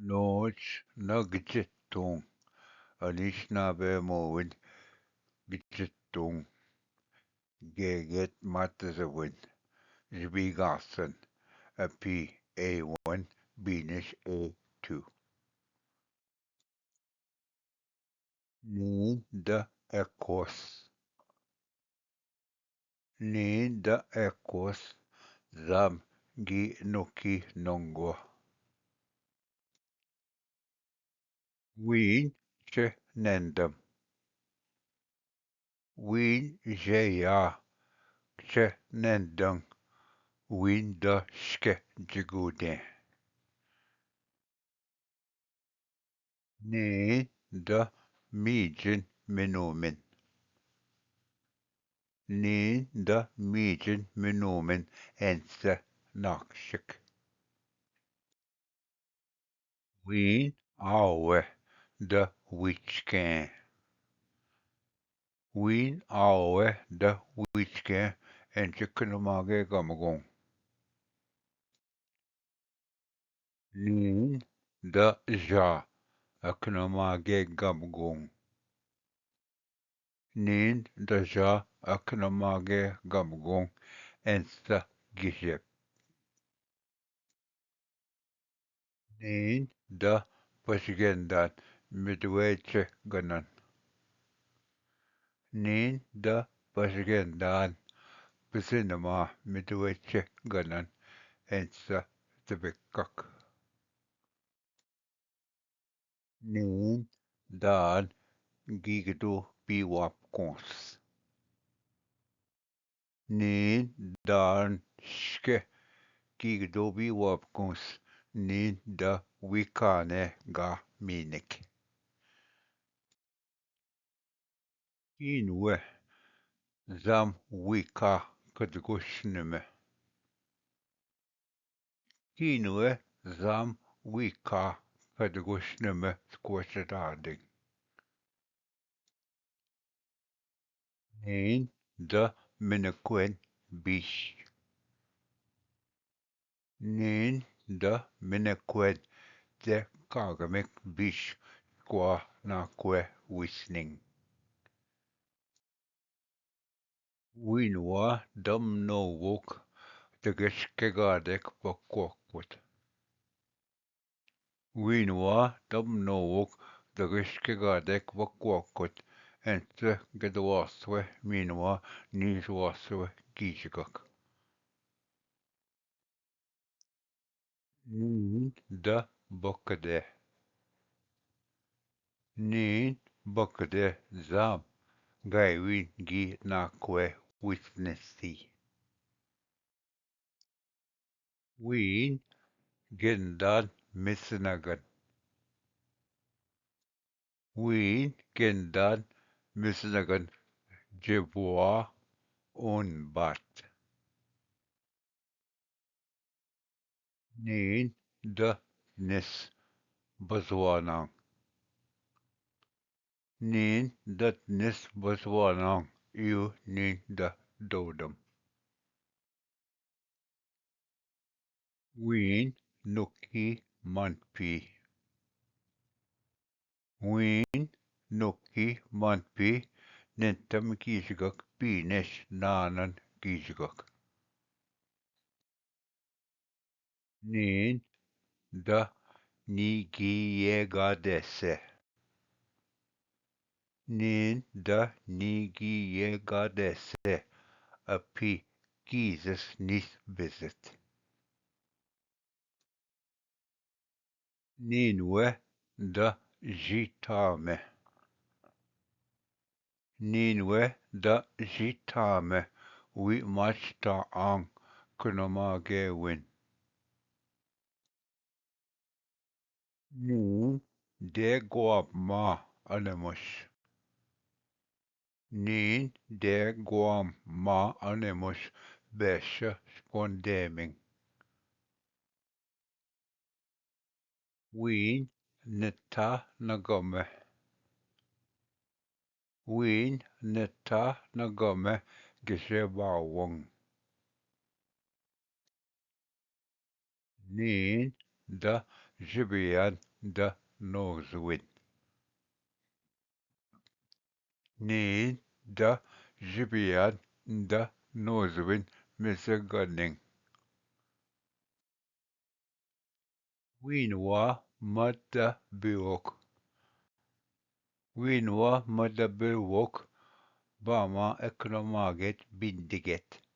Nóid na gidjitún anois ná bheith móin gidjitún géigid matas a bhain bhí gasan a P A1 bínis A2. Ní de ecos. Ní de ecos zam gi nuki nongwa. Wien se nendam. Wien ja se nendam. Wien da ske jigudin. Ní de míidin minúmin. Ní de míidin minúmin ensa nachsig. Wien áha de huichcéin. Wien áha de huichcéin ensa cnamage gamagón. Ní de ja a cnamage gamagón. Ní de ja a cnamage gamagón ensa gisib. Ní de pasgendan midweche ganan. Ní de pasgendan pasinama midweche ganan ensa tabikak. Ní dan gigadu biwap kons. Ní dan ske gigadu biwap kons. Ní da wikane ga minik. Inwe zam wika kadgushnime. Inwe zam wika kadgushnime squashadadig. Ní de minnequin bish. Ní de minnequin de kagamic bish squa na que wisning. Winwa dum no wok de gishkegadek bakwakwood. Winwa dum no wok de gishkegadek bakwakwood. Ense gedwaswe minwa nizwaswe gijigak. Ní de bakade. Ní bakade zam gaiwin gi na que witnessy. Wien gindan misnagan. Wien gindan misnagan jibwa unbat. Ní de nis bazwanang. Ní de nis bazwanang iu ní de dodam. Wien nuki manpi. Wien nuki manpi nentam gijigak binish nanan gijigak. Ní de nigiyegadese. Ní de nigiyegadese a pi Jesus nis visit. Ninwe de jitame. Ninwe de jitame wi machta ang kunamage win. Ní de guap ma anemush. Ní de guam ma anemush besha spondeming. Wien nita nagome. Wien nita nagome gishebawang. Ní de jibian the northwind. Need the Gibead the northwind, Mr. Gunning. Winwa Mata Biwok. Winwa Mata Biwok. Bama Ekromaget Bindiget.